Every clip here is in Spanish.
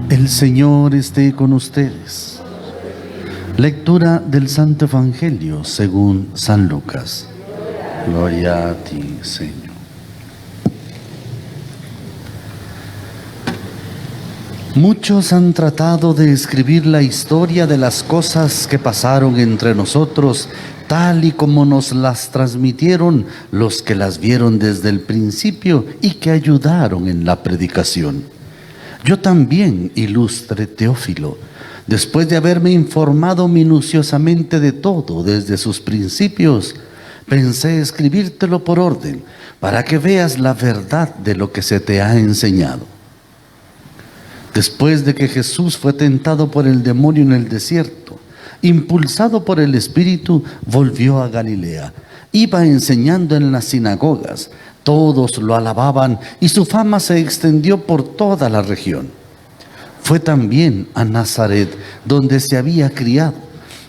El Señor esté con ustedes. Lectura del Santo Evangelio según San Lucas. Gloria a ti, Señor. Muchos han tratado de escribir la historia de las cosas que pasaron entre nosotros, tal y como nos las transmitieron los que las vieron desde el principio y que ayudaron en la predicación. Yo también, ilustre Teófilo, después de haberme informado minuciosamente de todo desde sus principios, pensé escribírtelo por orden, para que veas la verdad de lo que se te ha enseñado. Después de que Jesús fue tentado por el demonio en el desierto, impulsado por el Espíritu, volvió a Galilea. Iba enseñando en las sinagogas. Todos lo alababan y su fama se extendió por toda la región. Fue también a Nazaret, donde se había criado.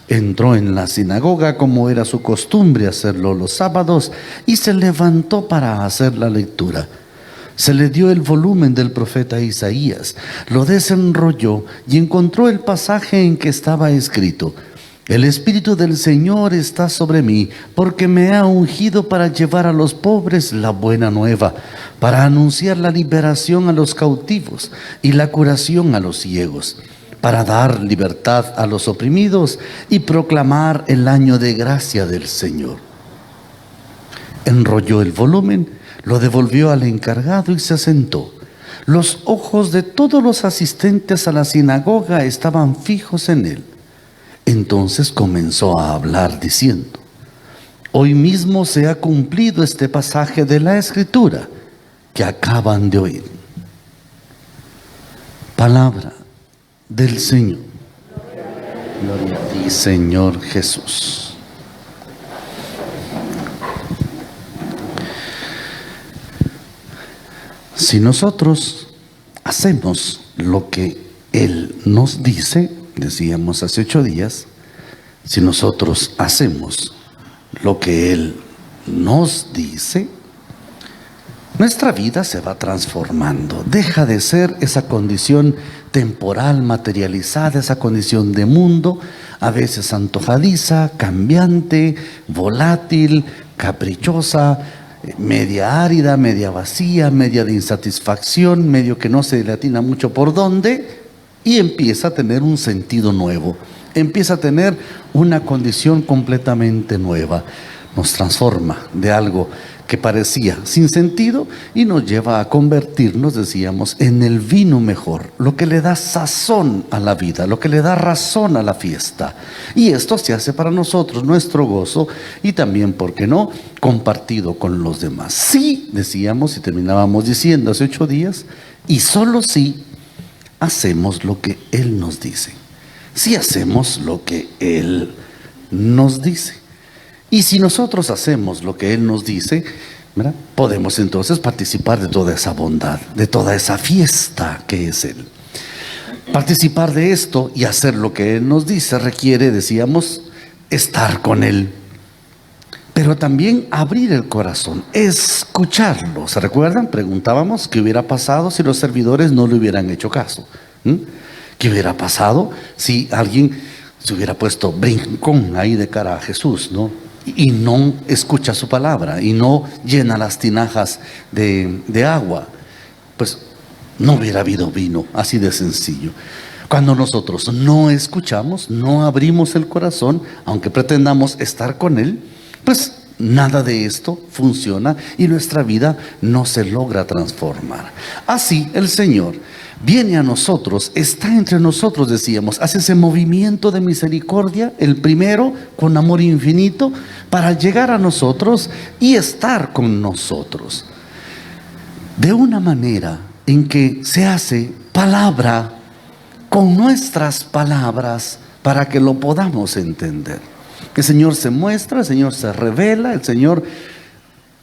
Entró en la sinagoga, como era su costumbre hacerlo los sábados, y se levantó para hacer la lectura. Se le dio el volumen del profeta Isaías, lo desenrolló y encontró el pasaje en que estaba escrito: El Espíritu del Señor está sobre mí, porque me ha ungido para llevar a los pobres la buena nueva, para anunciar la liberación a los cautivos y la curación a los ciegos, para dar libertad a los oprimidos y proclamar el año de gracia del Señor. Enrolló el volumen, lo devolvió al encargado y se sentó. Los ojos de todos los asistentes a la sinagoga estaban fijos en él. Entonces comenzó a hablar diciendo: Hoy mismo se ha cumplido este pasaje de la Escritura que acaban de oír. Palabra del Señor. Gloria a ti, Señor Jesús. Si nosotros hacemos lo que Él nos dice, decíamos hace 8 días, si nosotros hacemos lo que Él nos dice, nuestra vida se va transformando. Deja de ser esa condición temporal, materializada, esa condición de mundo, a veces antojadiza, cambiante, volátil, caprichosa, media árida, media vacía, media de insatisfacción, medio que no se le atina mucho por dónde. Y empieza a tener un sentido nuevo, empieza a tener una condición completamente nueva. Nos transforma de algo que parecía sin sentido y nos lleva a convertirnos, decíamos, en el vino mejor, lo que le da sazón a la vida, lo que le da razón a la fiesta. Y esto se hace para nosotros nuestro gozo y también, ¿por qué no?, compartido con los demás. Sí, decíamos y terminábamos diciendo hace 8 días, y solo sí hacemos lo que Él nos dice. Si hacemos lo que Él nos dice. Y si nosotros hacemos lo que Él nos dice, ¿verdad?, podemos entonces participar de toda esa bondad, de toda esa fiesta que es Él. Participar de esto y hacer lo que Él nos dice requiere, decíamos, estar con Él. Pero también abrir el corazón, escucharlo. ¿Se recuerdan? Preguntábamos qué hubiera pasado si los servidores no le hubieran hecho caso. ¿Qué hubiera pasado si alguien se hubiera puesto brincón ahí de cara a Jesús, ¿no?, y no escucha su palabra y no llena las tinajas de agua? Pues no hubiera habido vino, así de sencillo. Cuando nosotros no escuchamos, no abrimos el corazón, aunque pretendamos estar con Él, pues nada de esto funciona y nuestra vida no se logra transformar. Así el Señor viene a nosotros, está entre nosotros, decíamos, hace ese movimiento de misericordia, el primero con amor infinito, para llegar a nosotros y estar con nosotros de una manera en que se hace palabra con nuestras palabras para que lo podamos entender. El Señor se muestra, el Señor se revela, el Señor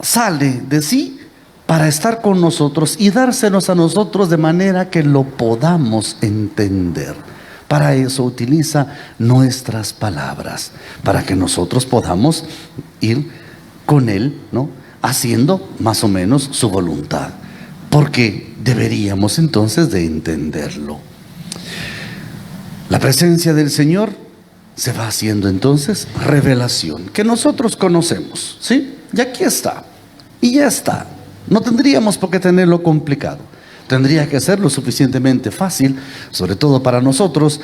sale de sí para estar con nosotros y dársenos a nosotros de manera que lo podamos entender. Para eso utiliza nuestras palabras, para que nosotros podamos ir con Él, ¿no?, haciendo más o menos su voluntad, porque deberíamos entonces de entenderlo. presencia del Señor se va haciendo entonces revelación, que nosotros conocemos, ¿sí? Y aquí está, y ya está. No tendríamos por qué tenerlo complicado. Tendría que ser lo suficientemente fácil, sobre todo para nosotros,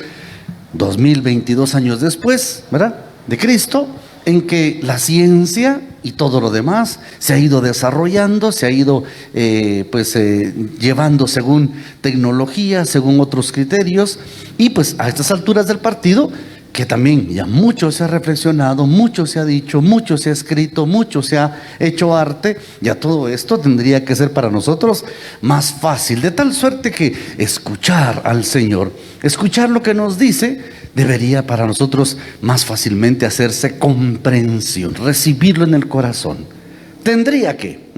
2022 años después, ¿verdad?, de Cristo, en que la ciencia y todo lo demás se ha ido desarrollando, se ha ido llevando según tecnología, según otros criterios, y pues a estas alturas del partido, que también ya mucho se ha reflexionado, mucho se ha dicho, mucho se ha escrito, mucho se ha hecho arte, ya todo esto tendría que ser para nosotros más fácil, de tal suerte que escuchar al Señor, escuchar lo que nos dice, debería para nosotros más fácilmente hacerse comprensión, recibirlo en el corazón. Tendría que,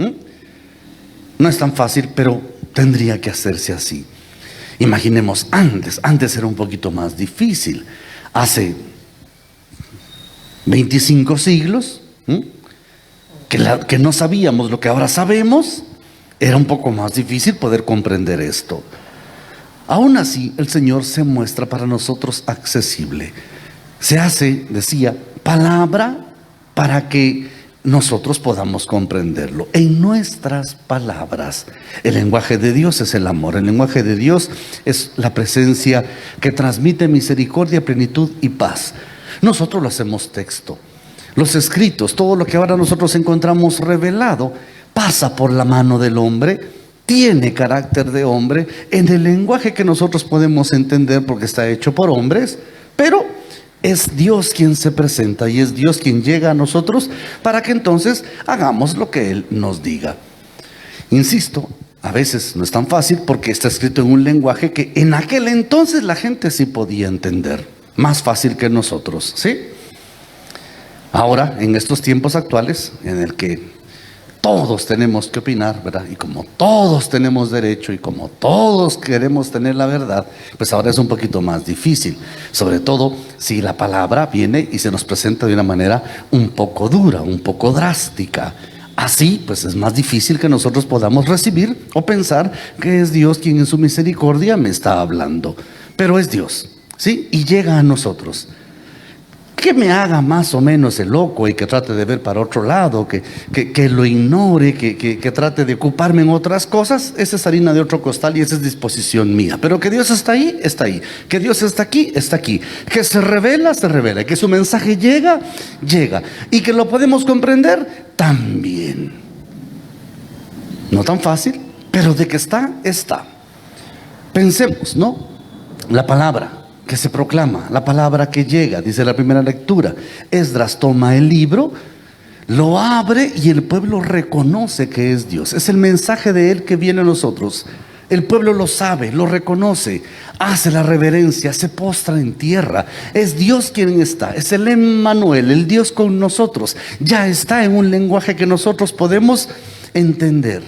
no es tan fácil, pero tendría que hacerse así. Imaginemos antes era un poquito más difícil. Hace 25 siglos, que no sabíamos lo que ahora sabemos, era un poco más difícil poder comprender esto. Aún así, el Señor se muestra para nosotros accesible. Se hace, decía, palabra para que nosotros podamos comprenderlo en nuestras palabras. El lenguaje de Dios es el amor. El lenguaje de Dios es la presencia que transmite misericordia, plenitud y paz. Nosotros lo hacemos texto. Los escritos, todo lo que ahora nosotros encontramos revelado, pasa por la mano del hombre, tiene carácter de hombre, en el lenguaje que nosotros podemos entender porque está hecho por hombres, pero es Dios quien se presenta y es Dios quien llega a nosotros para que entonces hagamos lo que Él nos diga. Insisto, a veces no es tan fácil porque está escrito en un lenguaje que en aquel entonces la gente sí podía entender, más fácil que nosotros, ¿sí? Ahora, en estos tiempos actuales, en el que todos tenemos que opinar, ¿verdad? Y como todos tenemos derecho y como todos queremos tener la verdad, pues ahora es un poquito más difícil. Sobre todo si la palabra viene y se nos presenta de una manera un poco dura, un poco drástica. Así, pues es más difícil que nosotros podamos recibir o pensar que es Dios quien en su misericordia me está hablando. Pero es Dios, ¿sí? Y llega a nosotros. Que me haga más o menos el loco y que trate de ver para otro lado, que lo ignore, que trate de ocuparme en otras cosas, esa es harina de otro costal y esa es disposición mía. Pero que Dios está ahí, está ahí. Que Dios está aquí, está aquí. Que se revela, se revela. Que su mensaje llega, llega. Y que lo podemos comprender, también. No tan fácil, pero de que está, está. Pensemos, ¿no? La palabra que se proclama, la palabra que llega, dice la primera lectura. Esdras toma el libro, lo abre y el pueblo reconoce que es Dios. Es el mensaje de Él que viene a nosotros. El pueblo lo sabe, lo reconoce, hace la reverencia, se postra en tierra. Es Dios quien está, es el Emmanuel, el Dios con nosotros. Ya está en un lenguaje que nosotros podemos entender.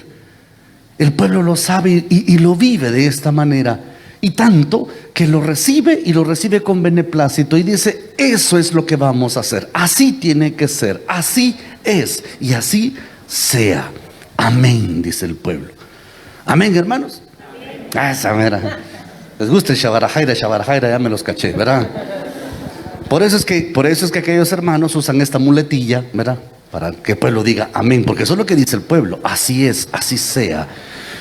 El pueblo lo sabe y lo vive de esta manera. Y tanto que lo recibe y lo recibe con beneplácito y dice, eso es lo que vamos a hacer. Así tiene que ser, así es y así sea. Amén, dice el pueblo. Amén, hermanos. Amén. Esa mera. Les gusta el Shabarajaira, ya me los caché, ¿verdad? Por eso es que aquellos hermanos usan esta muletilla, ¿verdad? Para que el pueblo diga amén, porque eso es lo que dice el pueblo. Así es, así sea.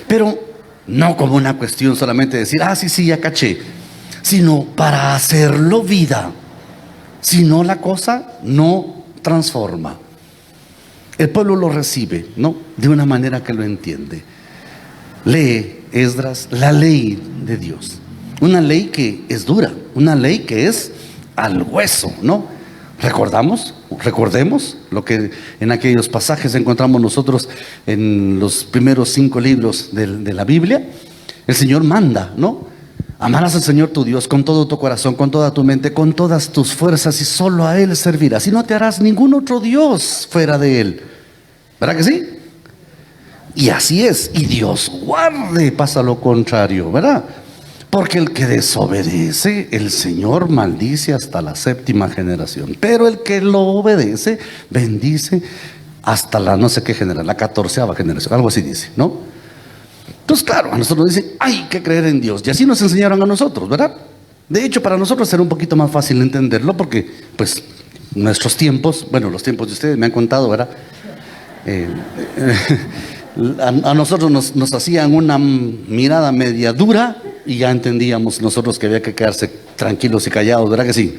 Pero no como una cuestión solamente de decir, sí, ya caché, sino para hacerlo vida. Si no, la cosa no transforma. El pueblo lo recibe, ¿no? De una manera que lo entiende. Lee Esdras la ley de Dios. Una ley que es dura, una ley que es al hueso, ¿no? Recordemos lo que en aquellos pasajes encontramos nosotros en los primeros 5 libros de la Biblia. El Señor manda, ¿no? Amarás al Señor tu Dios con todo tu corazón, con toda tu mente, con todas tus fuerzas y solo a Él servirás. Y no te harás ningún otro Dios fuera de Él. ¿Verdad que sí? Y así es. Y Dios guarde, pasa lo contrario, ¿verdad? Porque el que desobedece, el Señor maldice hasta la 7ª generación. Pero el que lo obedece, bendice hasta la no sé qué generación, la 14ª generación, algo así dice, ¿no? Entonces, claro, a nosotros nos dicen, hay que creer en Dios. Y así nos enseñaron a nosotros, ¿verdad? De hecho, para nosotros será un poquito más fácil entenderlo porque, pues, nuestros tiempos, bueno, los tiempos de ustedes me han contado, ¿verdad? A nosotros nos hacían una mirada media dura y ya entendíamos nosotros que había que quedarse tranquilos y callados, ¿verdad que sí?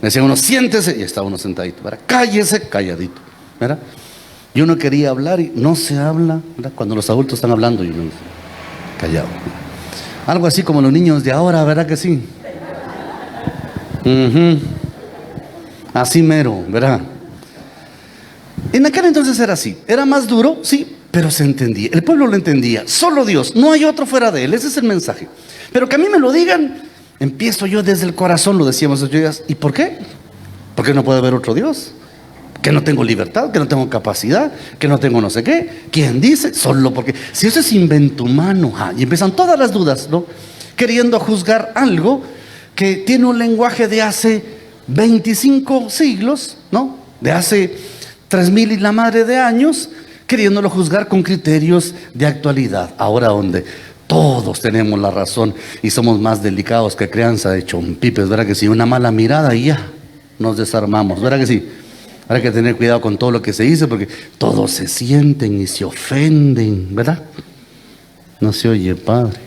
Decían uno, siéntese, y estaba uno sentadito, ¿verdad? Cállese, calladito, ¿verdad? Y uno quería hablar y no se habla, ¿verdad? Cuando los adultos están hablando y uno callado. Algo así como los niños de ahora, ¿verdad que sí? Así mero, ¿verdad? En aquel entonces era así, era más duro, sí, pero se entendía, el pueblo lo entendía, solo Dios, no hay otro fuera de él, ese es el mensaje. Pero que a mí me lo digan, empiezo yo desde el corazón, lo decíamos hace 8 días. ¿Y por qué? Porque no puede haber otro Dios, que no tengo libertad, que no tengo capacidad, que no tengo no sé qué. ¿Quién dice? Solo porque, si eso es invento humano, y empiezan todas las dudas, ¿no? Queriendo juzgar algo que tiene un lenguaje de hace 25 siglos, ¿no? De hace 3000 y la madre de años, queriéndolo juzgar con criterios de actualidad. Ahora donde todos tenemos la razón y somos más delicados que crianza de chompipes, ¿verdad que sí? Una mala mirada y ya nos desarmamos, ¿verdad que sí? Hay que tener cuidado con todo lo que se dice porque todos se sienten y se ofenden, ¿verdad? No se oye, padre.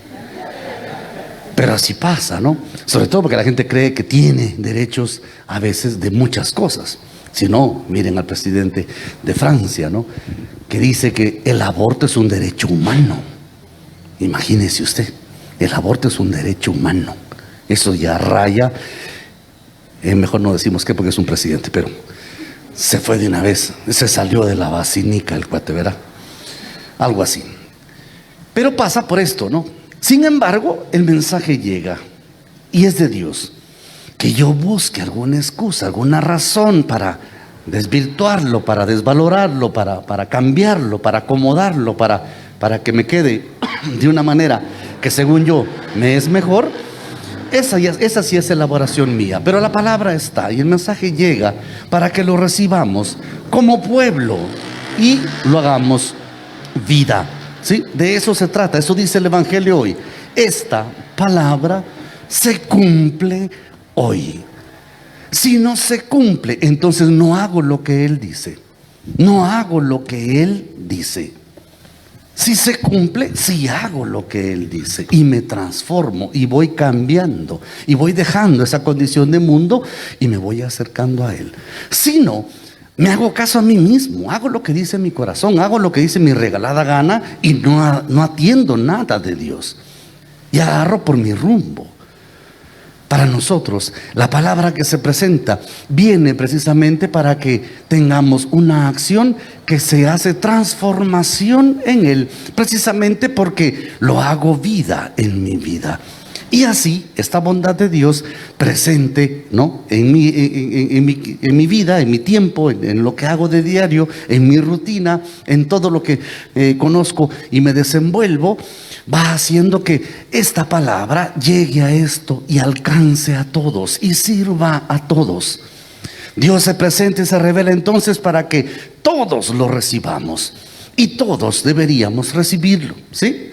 Pero así pasa, ¿no? Sobre todo porque la gente cree que tiene derechos a veces de muchas cosas. Si no, miren al presidente de Francia, ¿no? Que dice que el aborto es un derecho humano. Imagínese usted, el aborto es un derecho humano. Eso ya raya, mejor no decimos qué porque es un presidente, pero se fue de una vez, se salió de la basinica el cuate, ¿verdad? Algo así. Pero pasa por esto, ¿no? Sin embargo, el mensaje llega y es de Dios. Que yo busque alguna excusa, alguna razón para desvirtuarlo, para desvalorarlo, para cambiarlo, para acomodarlo, para que me quede de una manera que según yo me es mejor. Esa sí es elaboración mía, pero la palabra está y el mensaje llega para que lo recibamos como pueblo y lo hagamos vida, ¿sí? De eso se trata, eso dice el Evangelio hoy. Esta palabra se cumple hoy. Si no se cumple, entonces no hago lo que Él dice. No hago lo que Él dice. Si se cumple, sí hago lo que Él dice y me transformo y voy cambiando y voy dejando esa condición de mundo y me voy acercando a Él. Si no, me hago caso a mí mismo, hago lo que dice mi corazón, hago lo que dice mi regalada gana y no atiendo nada de Dios y agarro por mi rumbo. Para nosotros, la palabra que se presenta viene precisamente para que tengamos una acción que se hace transformación en Él, precisamente porque lo hago vida en mi vida. Y así, esta bondad de Dios presente, ¿no? en mi vida, en mi tiempo, en lo que hago de diario, en mi rutina, en todo lo que conozco y me desenvuelvo, va haciendo que esta palabra llegue a esto y alcance a todos y sirva a todos. Dios se presenta y se revela entonces para que todos lo recibamos y todos deberíamos recibirlo, ¿sí?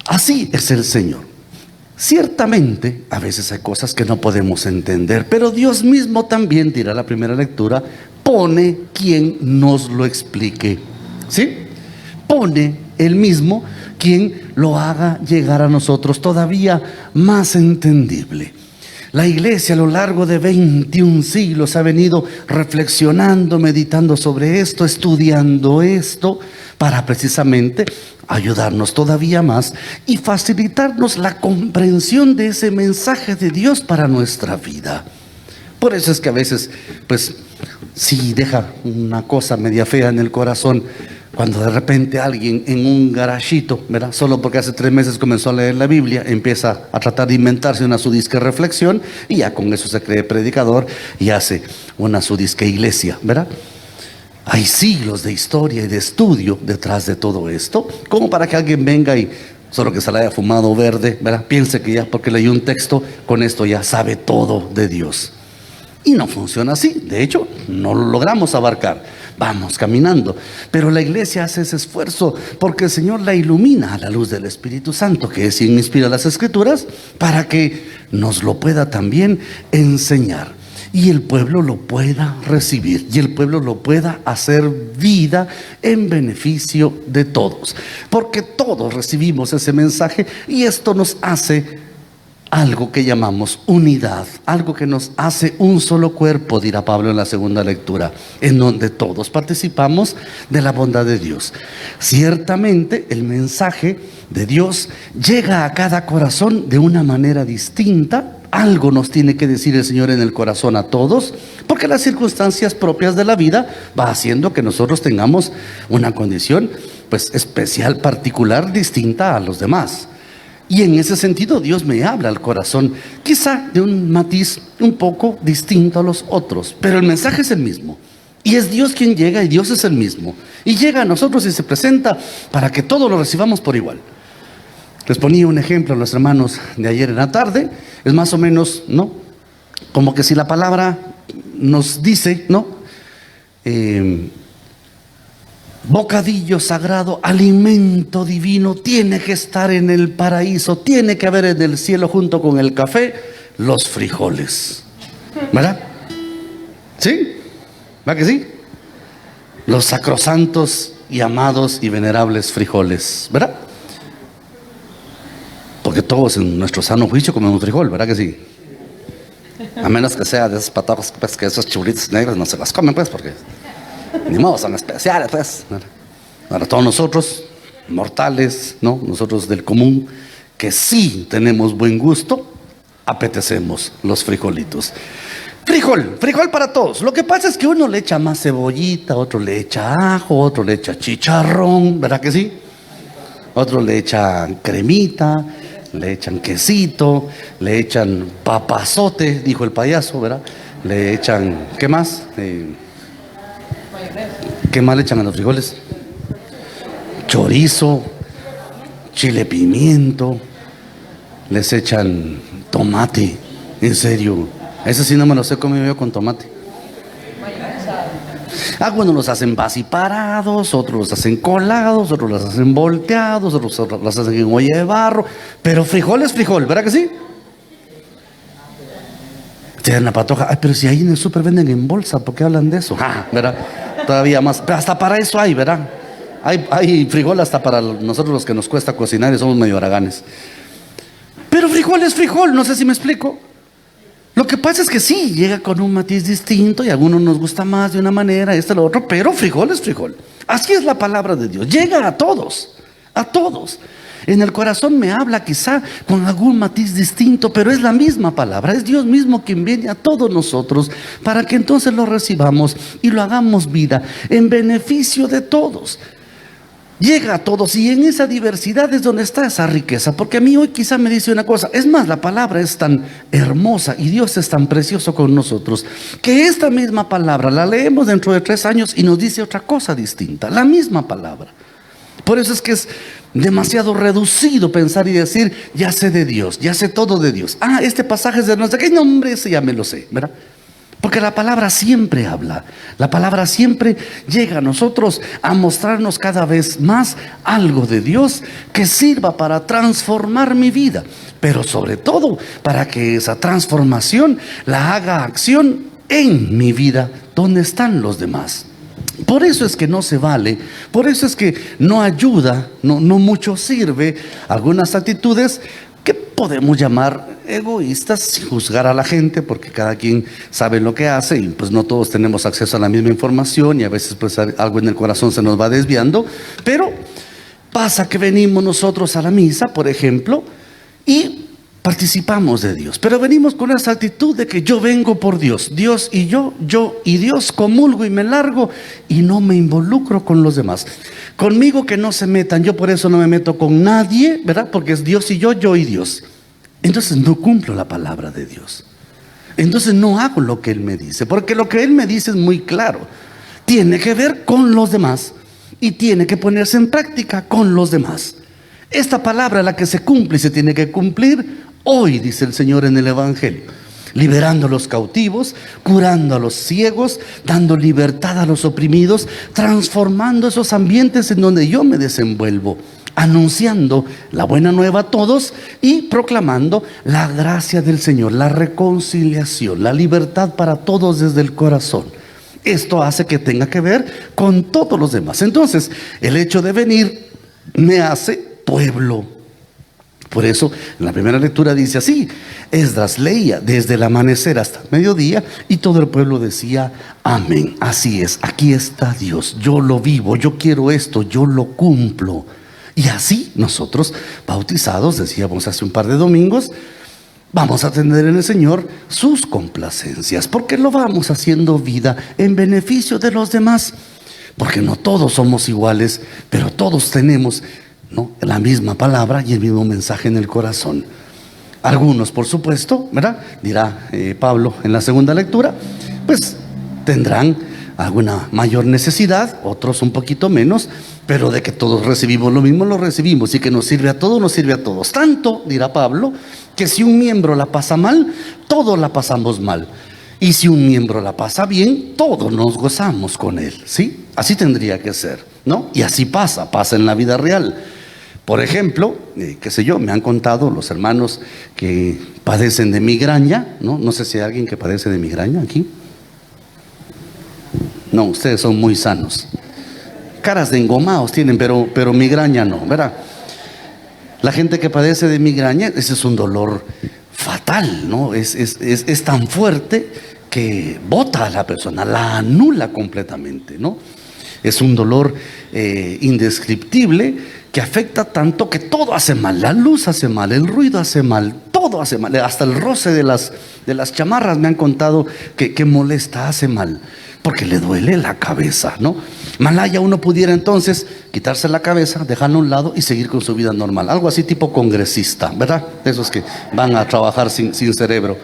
Así es el Señor. Ciertamente, a veces hay cosas que no podemos entender, pero Dios mismo también, dirá la primera lectura, pone quien nos lo explique, ¿sí? Pone Él mismo quien lo haga llegar a nosotros todavía más entendible. La iglesia a lo largo de 21 siglos ha venido reflexionando, meditando sobre esto, estudiando esto, para precisamente ayudarnos todavía más y facilitarnos la comprensión de ese mensaje de Dios para nuestra vida. Por eso es que a veces, pues, sí deja una cosa media fea en el corazón cuando de repente alguien en un garachito, ¿verdad? Solo porque hace 3 meses comenzó a leer la Biblia, empieza a tratar de inventarse una sudisque reflexión y ya con eso se cree predicador y hace una sudisque iglesia, ¿verdad? Hay siglos de historia y de estudio detrás de todo esto, como para que alguien venga y solo que se la haya fumado verde, ¿verdad? Piense que ya porque leyó un texto, con esto ya sabe todo de Dios. Y no funciona así. De hecho, no lo logramos abarcar. Vamos caminando. Pero la iglesia hace ese esfuerzo porque el Señor la ilumina a la luz del Espíritu Santo, que es quien inspira las Escrituras, para que nos lo pueda también enseñar y el pueblo lo pueda recibir y el pueblo lo pueda hacer vida en beneficio de todos, porque todos recibimos ese mensaje y esto nos hace algo que llamamos unidad, algo que nos hace un solo cuerpo, dirá Pablo en la segunda lectura, en donde todos participamos de la bondad de Dios. Ciertamente el mensaje de Dios llega a cada corazón de una manera distinta. Algo nos tiene que decir el Señor en el corazón a todos, porque las circunstancias propias de la vida va haciendo que nosotros tengamos una condición pues especial, particular, distinta a los demás. Y en ese sentido Dios me habla al corazón, quizá de un matiz un poco distinto a los otros, pero el mensaje es el mismo. Y es Dios quien llega y Dios es el mismo. Y llega a nosotros y se presenta para que todos lo recibamos por igual. Les ponía un ejemplo a los hermanos de ayer en la tarde. Es más o menos, ¿no? Como que si la palabra nos dice, ¿no? Bocadillo sagrado, alimento divino, tiene que estar en el paraíso, tiene que haber en el cielo junto con el café, los frijoles. ¿Verdad? ¿Sí? ¿Va que sí? Los sacrosantos y amados y venerables frijoles, ¿verdad? Porque todos en nuestro sano juicio comemos frijol, ¿verdad que sí? A menos que sea de esos patojos, pues, que esos chulitos negros no se las comen, pues, porque ni modo, son especiales, pues. Para todos nosotros, mortales, ¿no? Nosotros del común, que sí tenemos buen gusto, apetecemos los frijolitos. Frijol para todos. Lo que pasa es que uno le echa más cebollita, otro le echa ajo, otro le echa chicharrón, ¿verdad que sí? Otro le echan cremita, le echan quesito, le echan papazote, dijo el payaso, ¿verdad? Le echan, ¿qué más? ¿Qué más le echan a los frijoles? Chorizo, chile pimiento, les echan tomate, en serio. Ese sí no me lo sé comer yo con tomate. Algunos los hacen vasiparados, otros los hacen colados, otros los hacen volteados, otros los hacen en olla de barro. Pero frijol es frijol, ¿verdad que sí? Te dan la patoja. Ay, pero si ahí en el súper venden en bolsa, ¿por qué hablan de eso? ¿Verdad? Todavía más. Pero hasta para eso hay, ¿verdad? Hay frijol hasta para nosotros los que nos cuesta cocinar y somos medio haraganes. Pero frijol es frijol, no sé si me explico. Lo que pasa es que sí, llega con un matiz distinto y a algunos nos gusta más de una manera, lo otro, pero frijol es frijol. Así es la palabra de Dios, llega a todos, a todos. En el corazón me habla quizá con algún matiz distinto, pero es la misma palabra, es Dios mismo quien viene a todos nosotros para que entonces lo recibamos y lo hagamos vida en beneficio de todos. Llega a todos y en esa diversidad es donde está esa riqueza, porque a mí hoy quizá me dice una cosa, es más, la palabra es tan hermosa y Dios es tan precioso con nosotros, que esta misma palabra la leemos dentro de 3 años y nos dice otra cosa distinta, la misma palabra. Por eso es que es demasiado reducido pensar y decir, ya sé de Dios, ya sé todo de Dios. Este pasaje es de no sé qué nombre, ese ya me lo sé, ¿verdad? Porque la palabra siempre habla, la palabra siempre llega a nosotros a mostrarnos cada vez más algo de Dios que sirva para transformar mi vida, pero sobre todo para que esa transformación la haga acción en mi vida donde están los demás. Por eso es que no se vale, por eso es que no ayuda, no mucho sirve algunas actitudes que podemos llamar egoístas sin juzgar a la gente, porque cada quien sabe lo que hace y pues no todos tenemos acceso a la misma información y a veces pues algo en el corazón se nos va desviando, pero pasa que venimos nosotros a la misa, por ejemplo, y participamos de Dios, pero venimos con esa actitud de que yo vengo por Dios, Dios y yo y Dios, comulgo y me largo y no me involucro con los demás. Conmigo que no se metan, yo por eso no me meto con nadie, ¿verdad? Porque es Dios y yo y Dios. Entonces no cumplo la palabra de Dios. Entonces no hago lo que Él me dice, porque lo que Él me dice es muy claro. Tiene que ver con los demás y tiene que ponerse en práctica con los demás. Esta palabra es la que se cumple y se tiene que cumplir hoy, dice el Señor en el Evangelio. Liberando a los cautivos, curando a los ciegos, dando libertad a los oprimidos, transformando esos ambientes en donde yo me desenvuelvo. anunciando la buena nueva a todos y proclamando la gracia del Señor, la reconciliación, la libertad para todos desde el corazón. Esto hace que tenga que ver con todos los demás. Entonces, el hecho de venir me hace pueblo. Por eso, en la primera lectura dice así: Esdras leía desde el amanecer hasta el mediodía y todo el pueblo decía amén. Así es, aquí está Dios, yo lo vivo, yo quiero esto, yo lo cumplo. Y así nosotros, bautizados, decíamos hace un par de domingos, vamos a tener en el Señor sus complacencias, porque lo vamos haciendo vida en beneficio de los demás. Porque no todos somos iguales, pero todos tenemos, ¿no?, la misma palabra y el mismo mensaje en el corazón. Algunos, por supuesto, ¿verdad?, dirá Pablo en la segunda lectura, pues tendrán alguna mayor necesidad, otros un poquito menos, pero de que todos recibimos lo mismo, lo recibimos, y que nos sirve a todos, nos sirve a todos. Tanto, dirá Pablo, que si un miembro la pasa mal, todos la pasamos mal. Y si un miembro la pasa bien, todos nos gozamos con él, ¿sí? Así tendría que ser, ¿no? Y así pasa en la vida real. Por ejemplo, qué sé yo, me han contado los hermanos que padecen de migraña, ¿no? No sé si hay alguien que padece de migraña aquí. No, ustedes son muy sanos. Caras de engomados tienen, pero migraña no, ¿verdad? La gente que padece de migraña, ese es un dolor fatal, ¿no? Es tan fuerte que bota a la persona, la anula completamente, ¿no? Es un dolor indescriptible que afecta tanto que todo hace mal. La luz hace mal, el ruido hace mal, todo hace mal. Hasta el roce de las chamarras me han contado que molesta, hace mal, porque le duele la cabeza, ¿no? Malaya uno pudiera entonces quitarse la cabeza, dejarla a un lado y seguir con su vida normal. Algo así tipo congresista, ¿verdad? Esos que van a trabajar sin cerebro.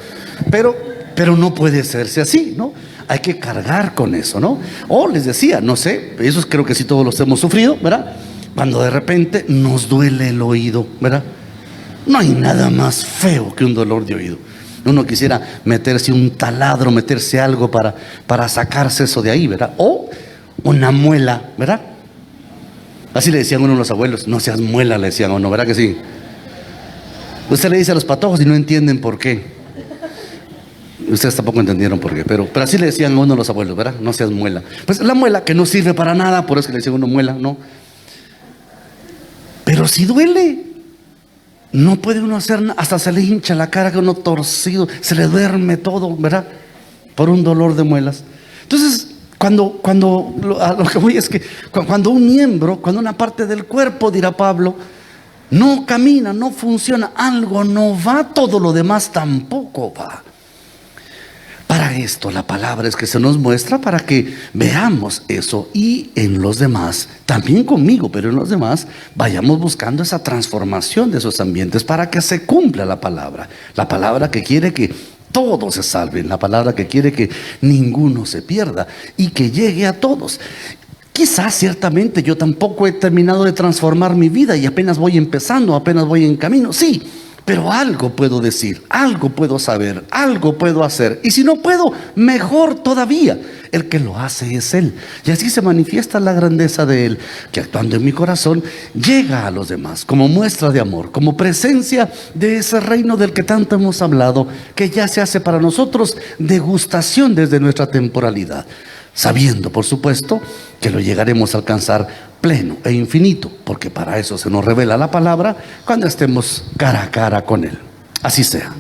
Pero no puede hacerse así, ¿no? Hay que cargar con eso, ¿no? O les decía, no sé, eso creo que sí todos los hemos sufrido, ¿verdad? Cuando de repente nos duele el oído, ¿verdad? No hay nada más feo que un dolor de oído. Uno quisiera meterse un taladro, meterse algo para sacarse eso de ahí, ¿verdad? O una muela, ¿verdad? Así le decían uno a los abuelos, no seas muela, le decían uno, ¿verdad que sí? Usted le dice a los patojos y no entienden por qué. Ustedes tampoco entendieron por qué, pero así le decían a uno a los abuelos, ¿verdad? No seas muela. Pues la muela que no sirve para nada, por eso que le decían a uno muela, ¿no? Pero si duele, no puede uno hacer nada, hasta se le hincha la cara, que uno torcido, se le duerme todo, ¿verdad? Por un dolor de muelas. Entonces, a lo que voy es que cuando un miembro, cuando una parte del cuerpo, dirá Pablo, no camina, no funciona, algo no va, todo lo demás tampoco va. Para esto la palabra es que se nos muestra para que veamos eso y en los demás, también conmigo, pero en los demás vayamos buscando esa transformación de esos ambientes para que se cumpla la palabra que quiere que todos se salven, la palabra que quiere que ninguno se pierda y que llegue a todos. Quizás ciertamente yo tampoco he terminado de transformar mi vida y apenas voy empezando, apenas voy en camino, sí. Pero algo puedo decir, algo puedo saber, algo puedo hacer. Y si no puedo, mejor todavía. El que lo hace es Él. Y así se manifiesta la grandeza de Él, que actuando en mi corazón llega a los demás como muestra de amor, como presencia de ese reino del que tanto hemos hablado, que ya se hace para nosotros degustación desde nuestra temporalidad, sabiendo, por supuesto, que lo llegaremos a alcanzar pleno e infinito, porque para eso se nos revela la palabra cuando estemos cara a cara con Él. Así sea.